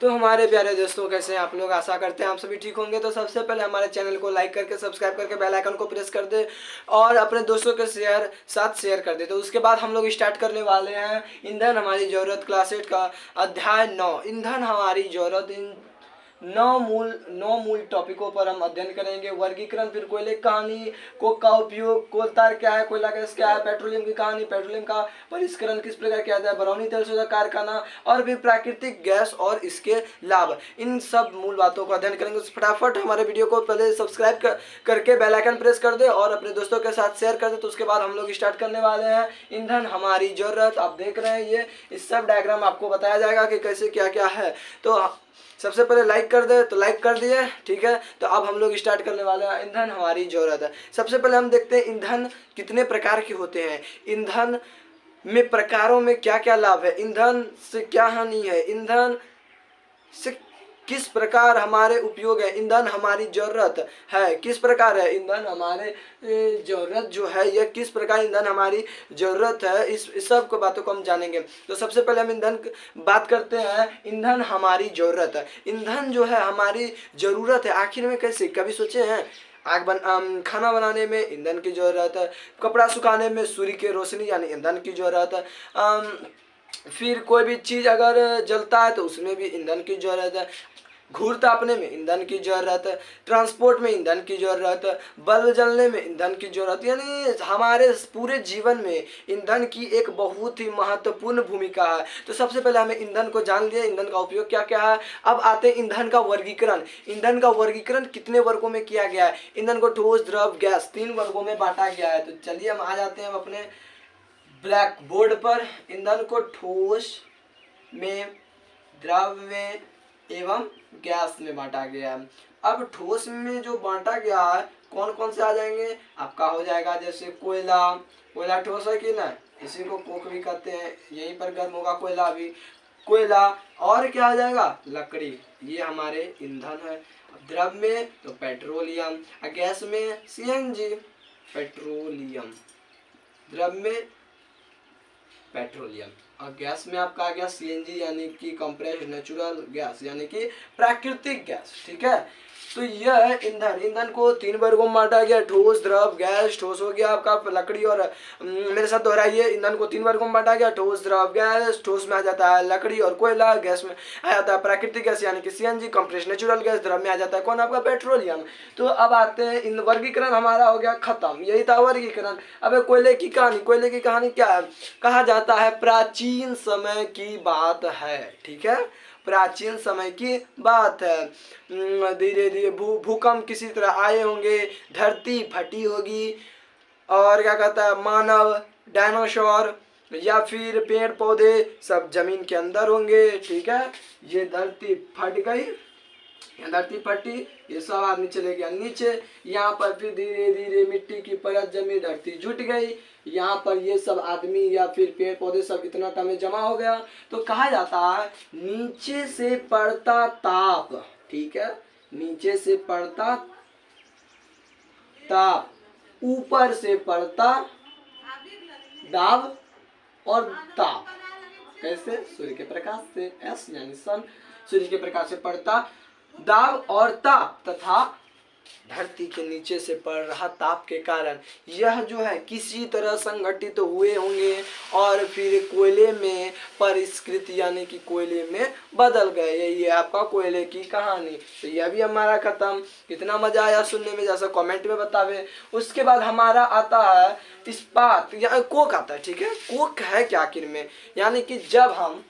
तो हमारे प्यारे दोस्तों, कैसे हैं आप लोग? आशा करते हैं आप सभी ठीक होंगे। तो सबसे पहले हमारे चैनल को लाइक करके सब्सक्राइब करके बेल आइकन को प्रेस कर दे और अपने दोस्तों के साथ शेयर कर दे। तो उसके बाद हम लोग स्टार्ट करने वाले हैं ईंधन हमारी ज़रूरत क्लास 8 का अध्याय 9, ईंधन हमारी ज़रूरत। इन 9 मूल टॉपिकों पर हम अध्ययन करेंगे। वर्गीकरण, फिर कोयले की कहानी, कोक का उपयोग, कोलतार क्या है, कोयला गैस क्या है, पेट्रोलियम की कहानी, पेट्रोलियम का परिष्करण किस प्रकार किया जाता है, बरौनी तेल शोधक कारखाना, और फिर प्राकृतिक गैस और इसके लाभ। इन सब मूल बातों को अध्ययन करेंगे। तो फटाफट हमारे वीडियो को पहले सब्सक्राइब करके बेल आइकन प्रेस कर दे और अपने दोस्तों के साथ शेयर कर दे। तो उसके बाद हम लोग स्टार्ट करने वाले हैं ईंधन हमारी जरूरत। आप देख रहे हैं ये इस सब डायग्राम आपको बताया जाएगा कि कैसे क्या क्या है। तो सबसे पहले लाइक कर दे, तो लाइक कर दिए, ठीक है। तो अब हम लोग स्टार्ट करने वाले हैं ईंधन हमारी जरूरत है। सबसे पहले हम देखते हैं ईंधन कितने प्रकार के होते हैं, ईंधन में प्रकारों में क्या क्या लाभ है, ईंधन से क्या हानि है, ईंधन से किस प्रकार हमारे उपयोग है, ईंधन हमारी जरूरत है किस प्रकार है, ईंधन हमारे जरूरत जो है यह किस प्रकार ईंधन हमारी जरूरत है, इस सब को बातों को हम जानेंगे। तो सबसे पहले हम ईंधन बात करते हैं। ईंधन हमारी जरूरत है, ईंधन जो है हमारी जरूरत है। आखिर में कैसे, कभी सोचे हैं? खाना बनाने में ईंधन की जरूरत है, कपड़ा सुखाने में सूर्य की रोशनी यानी ईंधन की जरूरत है, फिर कोई भी चीज़ अगर जलता है तो उसमें भी ईंधन की जरूरत है, घूर तापने में ईंधन की जरूरत है, ट्रांसपोर्ट में ईंधन की जरूरत है, बल्ब जलने में ईंधन की जरूरत, यानी हमारे पूरे जीवन में ईंधन की एक बहुत ही महत्वपूर्ण भूमिका है। तो सबसे पहले हमें ईंधन को जान लिया, ईंधन का उपयोग क्या क्या है। अब आते हैं ईंधन का वर्गीकरण। ईंधन का वर्गीकरण कितने वर्गों में किया गया है? ईंधन को ठोस, द्रव, गैस 3 वर्गों में बांटा गया है। तो चलिए हम आ जाते हैं अपने ब्लैक बोर्ड पर। ईंधन को ठोस में, द्रव में एवं गैस में बांटा गया है। अब ठोस में जो बांटा गया है कौन कौन से आ जाएंगे? आपका हो जाएगा जैसे कोयला, कोयला ठोस है कि ना, इसी को कोक भी कहते हैं, यहीं पर गर्म होगा कोयला भी, कोयला। और क्या आ जाएगा? लकड़ी, ये हमारे ईंधन है। द्रव में तो पेट्रोलियम, गैस में सीएनजी, पेट्रोलियम, द्रव में पेट्रोलियम, और गैस में आपका आ गया सीएनजी यानी कि कंप्रेस्ड नेचुरल गैस यानी कि प्राकृतिक गैस, ठीक है। तो यह है ईंधन। ईंधन को 3 वर्गों में बांटा गया, ठोस, द्रव, गैस। ठोस हो गया आपका लकड़ी, और मेरे साथ दोहराइए, ईंधन को 3 वर्गों में बांटा गया, ठोस, द्रव, गैस। ठोस में आ जाता है लकड़ी और कोयला, गैस में आ जाता है प्राकृतिक गैस यानी कि सीएनजी, कंप्रेस्ड नेचुरल गैस, द्रव में आ जाता है कौन? आपका पेट्रोलियम। तो अब आते हैं, इन वर्गीकरण हमारा हो गया खत्म, यही था वर्गीकरण। अब कोयले की कहानी, कोयले की कहानी क्या है? कहा जाता है प्राचीन समय की बात है, ठीक है, प्राचीन समय की बात है। धीरे धीरे भूकंप किसी तरह आए होंगे, धरती फटी होगी, और क्या कहता है, मानव, डायनासोर या फिर पेड़ पौधे सब जमीन के अंदर होंगे, ठीक है। ये धरती फट गई, धरती फटी, ये सब आदमी चले गया नीचे। यहाँ पर फिर धीरे धीरे मिट्टी की परत जमी, धरती जुट गई। यहाँ पर ये सब आदमी या फिर पेड़ पौधे सब इतना टाइम में जमा हो गया। तो कहा जाता है नीचे से पड़ता ताप, ठीक है, नीचे से पड़ता ताप, ऊपर से पड़ता दाब और ताप। कैसे? सूर्य के प्रकाश से, एस यानी सन, सूर्य के प्रकाश से पड़ता दाब और ताप तथा धरती के नीचे से पड़ रहा ताप के कारण यह जो है किसी तरह संगठित तो हुए होंगे और फिर कोयले में परिष्कृत यानी कि कोयले में बदल गए। यही है आपका कोयले की कहानी। तो यह भी हमारा खत्म। कितना मजा आया सुनने में, जैसा कमेंट में बतावे। उसके बाद हमारा आता है इस्पात या कोक आता है, ठीक है। कोक है क्या आखिर में? यानी कि जब हम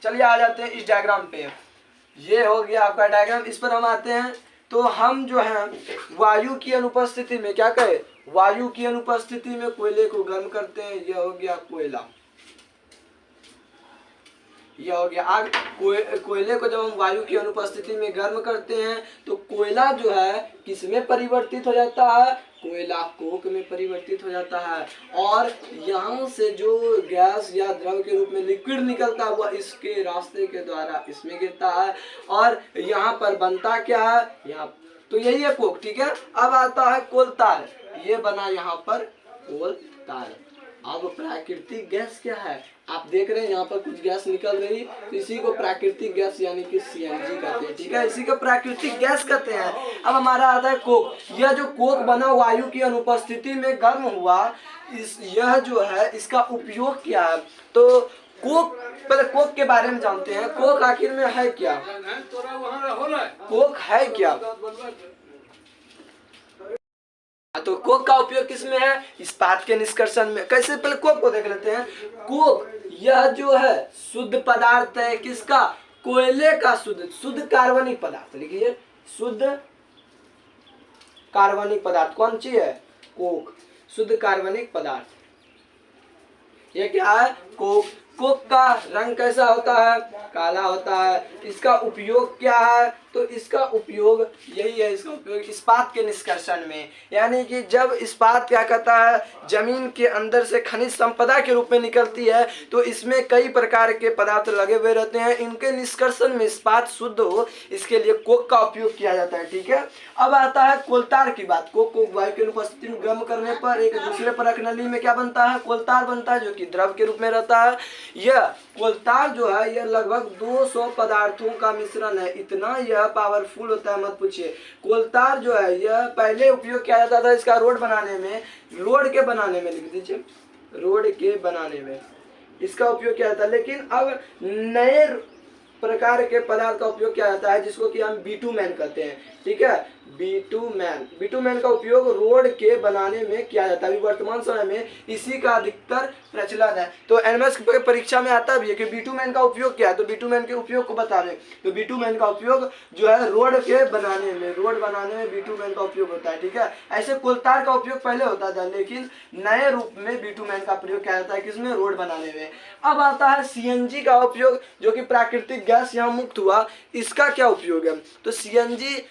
चलिए आ जाते हैं इस डायग्राम पे। ये हो गया आपका डायग्राम, इस पर हम आते हैं। तो हम जो है वायु की अनुपस्थिति में क्या करें? वायु की अनुपस्थिति में कोयले को गर्म करते हैं। यह हो गया कोयला, यह हो गया आग। कोयले को जब हम वायु की अनुपस्थिति में गर्म करते हैं तो कोयला जो है किस में परिवर्तित हो जाता है? कोयला कोक में परिवर्तित हो जाता है, और यहाँ से जो गैस या द्रव के रूप में लिक्विड निकलता है वह इसके रास्ते के द्वारा इसमें गिरता है, और यहाँ पर बनता क्या है? यहाँ तो यही है कोक, ठीक है। अब आता है कोलतार, ये बना यहाँ पर कोलतार। अब प्राकृतिक गैस क्या है? आप देख रहे हैं यहाँ पर कुछ गैस निकल रही, तो इसी को प्राकृतिक गैस यानी कि सीएनजी कहते हैं। ठीक है, इसी को प्राकृतिक गैस कहते हैं। अब हमारा आता है कोक। यह जो कोक बना वायु की अनुपस्थिति में गर्म हुआ, यह जो है इसका उपयोग क्या है? तो कोक, पहले कोक के बारे में जानते हैं। कोक आखिर में है क्या? कोक है क्या? तो कोक का उपयोग किसमें है? इस्पात के निष्कर्षण में। कैसे? पहले कोक को देख लेते हैं। कोक यह जो है शुद्ध पदार्थ है, किसका? कोयले का शुद्ध कार्बनिक पदार्थ। लिखिए, शुद्ध कार्बनिक पदार्थ कौन सी है? कोक, शुद्ध कार्बनिक पदार्थ। ये क्या है? कोक। कोक का रंग कैसा होता है? काला होता है। इसका उपयोग क्या है? तो इसका उपयोग यही है, इसका उपयोग इस्पात के निष्कर्षण में, यानी कि जब इस्पात क्या कहता है, जमीन के अंदर से खनिज संपदा के रूप में निकलती है, तो इसमें कई प्रकार के पदार्थ लगे हुए रहते हैं, इनके निष्कर्षण में इस्पात शुद्ध हो, इसके लिए कोक का उपयोग किया जाता है। ठीक है, अब आता है कोलतार की बात। कोक को वायु की अनुपस्थिति में गर्म करने पर एक दूसरे परख नली में क्या बनता है? कोलतार बनता है, जो कि द्रव के रूप में रहता है। यह कोलतार जो है यह लगभग 200 पदार्थों का मिश्रण है। इतना यह पावरफुल होता है, मत पूछिए। कोलतार जो है यह पहले उपयोग किया जाता था इसका रोड बनाने में, लिख दीजिए, रोड के बनाने में इसका उपयोग किया जाता है। लेकिन अब नए प्रकार के पदार्थ का उपयोग किया जाता है, जिसको कि हम बिटुमेन कहते हैं। ठीक है, बिटुमेन का उपयोग रोड के बनाने में किया जाता है। अभी वर्तमान समय में इसी का अधिकतर प्रचलन है। तो एनएमएस की परीक्षा में आता भी है कि बिटुमेन का उपयोग क्या है, तो बिटुमेन के उपयोग को बता दें। तो बिटुमेन का उपयोग जो है रोड बनाने में बिटुमेन का उपयोग होता है। ठीक है, ऐसे कोलतार का उपयोग पहले होता था, लेकिन नए रूप में बिटुमेन का प्रयोग किया जाता है, किसमें? रोड बनाने में। अब आता है सीएनजी का उपयोग, जो कि प्राकृतिक गैस यहाँ मुक्त हुआ, इसका क्या उपयोग है? तो सीएनजी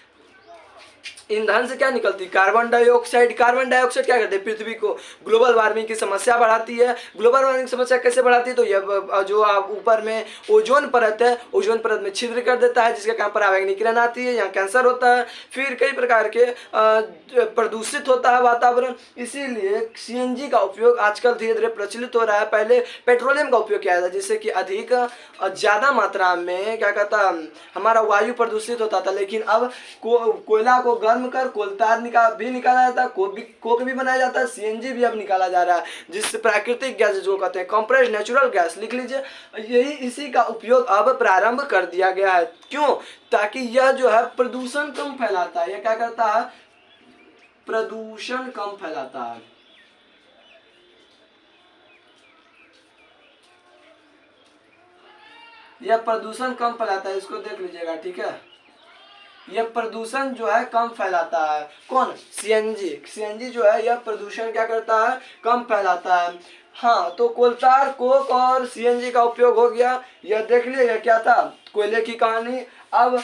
ईंधन से क्या निकलती है? Carbon dioxide. कार्बन डाइऑक्साइड क्या करते हैं? पृथ्वी को ग्लोबल वार्मिंग की समस्या बढ़ाती है। ग्लोबल वार्मिंग की समस्या कैसे बढ़ाती है? तो यह जो ऊपर में ओजोन परत है, ओजोन परत में छिद्र कर देता है, जिसके कारण परावैंगनी किरण आती है, यहाँ कैंसर होता है, फिर कई प्रकार के प्रदूषित होता है वातावरण। इसीलिए सीएनजी का उपयोग आजकल धीरे धीरे प्रचलित हो रहा है। पहले पेट्रोलियम का उपयोग किया जाता है, जिससे कि अधिक ज़्यादा मात्रा में क्या कहता हमारा वायु प्रदूषित होता था। लेकिन अब कोयला को गर्म कर कोलतार भी निकाला जाता है, कोक भी बनाया जाता है, सीएनजी भी अब निकाला जा रहा है, जिससे प्राकृतिक गैस जो कहते हैं कंप्रेस्ड नेचुरल गैस, लिख लीजिए। यही इसी का उपयोग अब प्रारंभ कर दिया गया है। क्यों? ताकि यह जो है प्रदूषण कम फैलाता है। यह क्या करता है? प्रदूषण कम फैलाता है। यह प्रदूषण कम फैलाता है, इसको देख लीजिएगा। ठीक है, यह प्रदूषण जो है कम फैलाता है। कौन? सीएनजी जो है यह प्रदूषण क्या करता है? कम फैलाता है। हाँ, तो कोलतार, कोक और सीएनजी का उपयोग हो गया। यह देख लिया क्या था? कोयले की कहानी। अब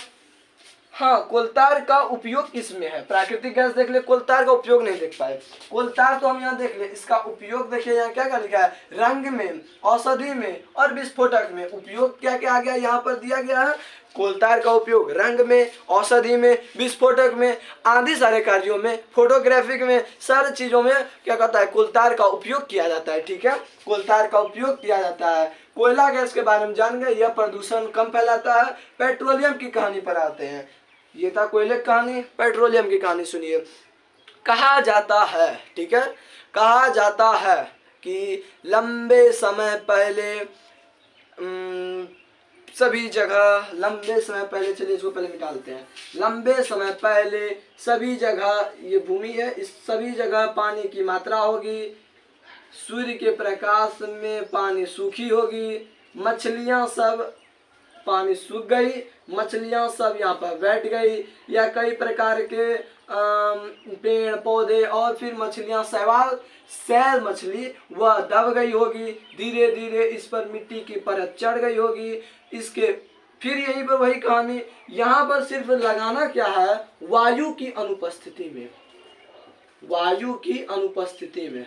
हाँ, कोलतार का उपयोग किसमें है? प्राकृतिक गैस देख ले, कोलतार का उपयोग नहीं देख पाए। कोलतार तो हम यहाँ देख ले, इसका उपयोग देखिए यहाँ क्या क्या लिखा है? रंग में, औषधि में और विस्फोटक में। उपयोग क्या क्या आ गया यहाँ पर दिया गया है? कोलतार का उपयोग रंग में, औषधि में, विस्फोटक में, आदि सारे कार्यों में, फोटोग्राफिक में, सारी चीजों में क्या कहता है? कोलतार का उपयोग किया जाता है। ठीक है, कोलतार का उपयोग किया जाता है। कोयला गैस के बारे में जान गए, यह प्रदूषण कम फैलाता है। पेट्रोलियम की कहानी पर आते हैं। ये था कोयले की कहानी, पेट्रोलियम की कहानी सुनिए। कहा जाता है, ठीक है, कहा जाता है कि लंबे समय पहले सभी जगह, लंबे समय पहले, चलिए इसको पहले निकालते हैं। लंबे समय पहले सभी जगह, ये भूमि है, इस सभी जगह पानी की मात्रा होगी। सूर्य के प्रकाश में पानी सूखी होगी। मछलियां सब, पानी सूख गई, मछलियां सब यहाँ पर बैठ गई, या कई प्रकार के पेड़ पौधे, और फिर मछलियां सैल मछली वह दब गई होगी। धीरे धीरे इस पर मिट्टी की परत चढ़ गई होगी। इसके फिर यहीं पर वही कहानी, यहाँ पर सिर्फ लगाना क्या है? वायु की अनुपस्थिति में, वायु की अनुपस्थिति में।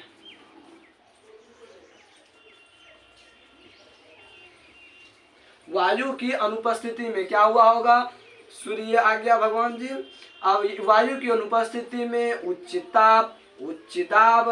वायु की अनुपस्थिति में क्या हुआ होगा? सूर्य आ गया भगवान जी। अब वायु की अनुपस्थिति में उच्च ताप, उच्च दाब,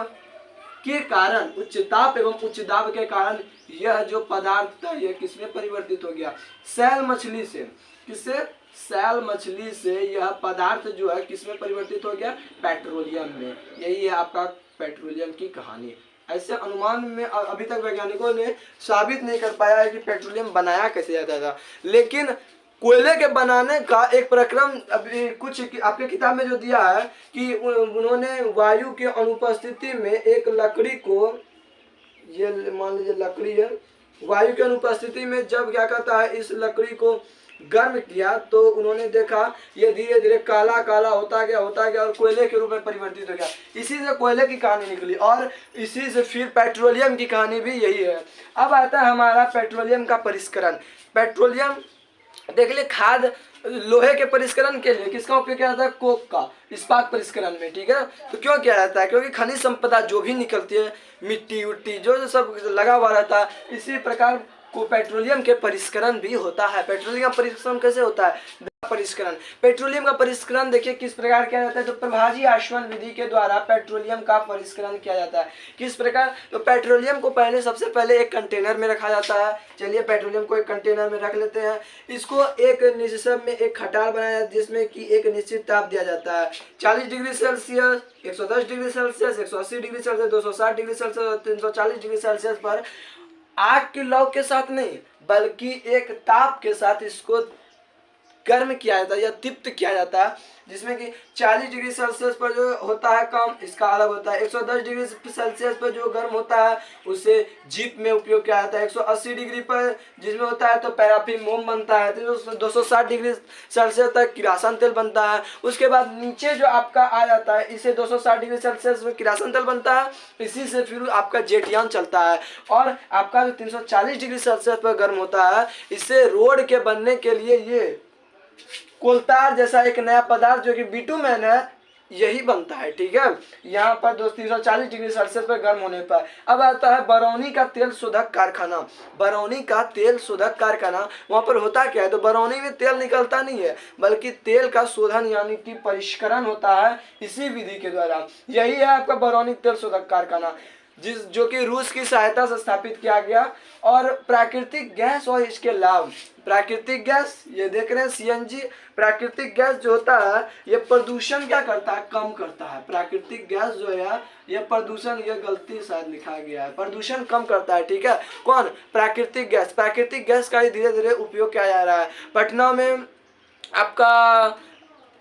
के कारण, उच्च ताप एवं उच्च दाब के कारण यह जो पदार्थ था यह किसमें परिवर्तित हो गया, शैल मछली से। किससे? शैल मछली से यह पदार्थ जो है किसमें परिवर्तित हो गया, पेट्रोलियम में। यही है आपका पेट्रोलियम की कहानी। ऐसे अनुमान में अभी तक वैज्ञानिकों ने साबित नहीं कर पाया है कि पेट्रोलियम बनाया कैसे जाता था, लेकिन कोयले के बनाने का एक प्रक्रम अभी कुछ आपके किताब में जो दिया है कि उन्होंने वायु के अनुपस्थिति में एक लकड़ी को, ये मान लीजिए लकड़ी है, वायु के अनुपस्थिति में जब क्या कहता है इस लकड़ी को गर्म किया तो उन्होंने देखा ये धीरे धीरे काला काला होता गया और कोयले के रूप में परिवर्तित हो गया। इसी से कोयले की कहानी निकली और इसी से फिर पेट्रोलियम की कहानी भी यही है। अब आता है हमारा पेट्रोलियम का परिष्करण। पेट्रोलियम देख लिए, खाद लोहे के परिष्करण के लिए किसका उपयोग किया जाता है, कोक का, इस्पात परिष्करण में, ठीक है। तो क्यों किया जाता है, क्योंकि खनिज संपदा जो भी निकलती है, मिट्टी उट्टी जो सब लगा हुआ रहता है, इसी प्रकार को पेट्रोलियम के परिष्करण भी होता है। पेट्रोलियम का परिष्करण कैसे होता है, परिष्करण, पेट्रोलियम का परिष्करण देखिए किस प्रकार किया जाता है। तो प्रभाजी आश्वन विधि के द्वारा पेट्रोलियम का परिष्करण किया जाता है। किस प्रकार, तो पेट्रोलियम को पहले सबसे पहले एक कंटेनर में रखा जाता है। चलिए पेट्रोलियम को एक कंटेनर में रख लेते हैं। इसको एक निश्चित में एक खटाल बनाया जिसमें कि एक निश्चित ताप दिया जाता है, 40 degree Celsius, 110 degree Celsius, 180 degree Celsius, 260 degree Celsius और 340 डिग्री सेल्सियस पर आग के लौ के साथ नहीं बल्कि एक ताप के साथ इसको गर्म किया जाता है या तृप्त किया जाता है, जिसमें कि 40 डिग्री सेल्सियस पर जो होता है कम, इसका अलग होता है। 110 डिग्री सेल्सियस पर जो गर्म होता है उसे जीप में उपयोग किया जाता है। 180 डिग्री पर जिसमें होता है तो पैराफिन मोम बनता है। 260 डिग्री सेल्सियस तक किरासन तेल बनता है। उसके बाद नीचे जो आपका आ जाता है इसे 260 डिग्री सेल्सियस में किरासन तेल बनता है, इसी से फिर आपका जेटयान चलता है। और आपका जो 340 डिग्री सेल्सियस पर गर्म होता है, इससे रोड के बनने के लिए ये कोलतार जैसा एक नया पदार्थ जो कि बिटुमेन है यही बनता है, ठीक है। यहाँ पर 340 डिग्री सेल्सियस पर गर्म होने पर अब आता है बरौनी का तेल शोधक कारखाना। बरौनी का तेल शोधक कारखाना, वहाँ पर होता क्या है, तो बरौनी में तेल निकलता नहीं है बल्कि तेल का शोधन यानी कि परिष्करण होता है इसी विधि के द्वारा। यही है आपका बरौनी तेल शोधक कारखाना, जो कि रूस की सहायता से स्थापित किया गया। और प्राकृतिक गैस और इसके लाभ, प्राकृतिक गैस ये देख रहे हैं सीएनजी, प्राकृतिक गैस जो होता है ये प्रदूषण क्या करता है, कम करता है। प्राकृतिक गैस जो है ये प्रदूषण, ये गलती शायद लिखा गया है, प्रदूषण कम करता है, ठीक है। कौन, प्राकृतिक गैस। प्राकृतिक गैस का ही धीरे धीरे उपयोग किया जा रहा है।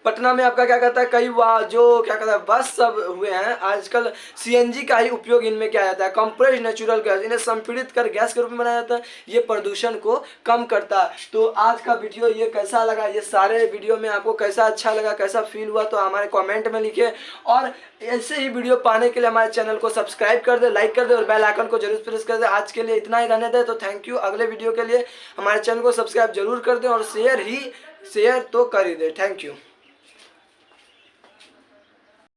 पटना में आपका क्या कहता है, कई जो क्या कहता है बस सब हुए हैं आजकल, सीएनजी का ही उपयोग इनमें किया जाता है। कंप्रेस्ड नेचुरल गैस, इन्हें संपीड़ित कर गैस के रूप में बनाया जाता है, ये प्रदूषण को कम करता है। तो आज का वीडियो ये कैसा लगा, ये सारे वीडियो में आपको कैसा अच्छा लगा, कैसा फील हुआ, तो हमारे कमेंट में लिखिए। और ऐसे ही वीडियो पाने के लिए हमारे चैनल को सब्सक्राइब कर दे, लाइक कर दे और बेल आइकन को जरूर प्रेस कर दे। आज के लिए इतना ही रहने दे, तो थैंक यू। अगले वीडियो के लिए हमारे चैनल को सब्सक्राइब जरूर कर दें और शेयर तो कर ही दे। Thank you.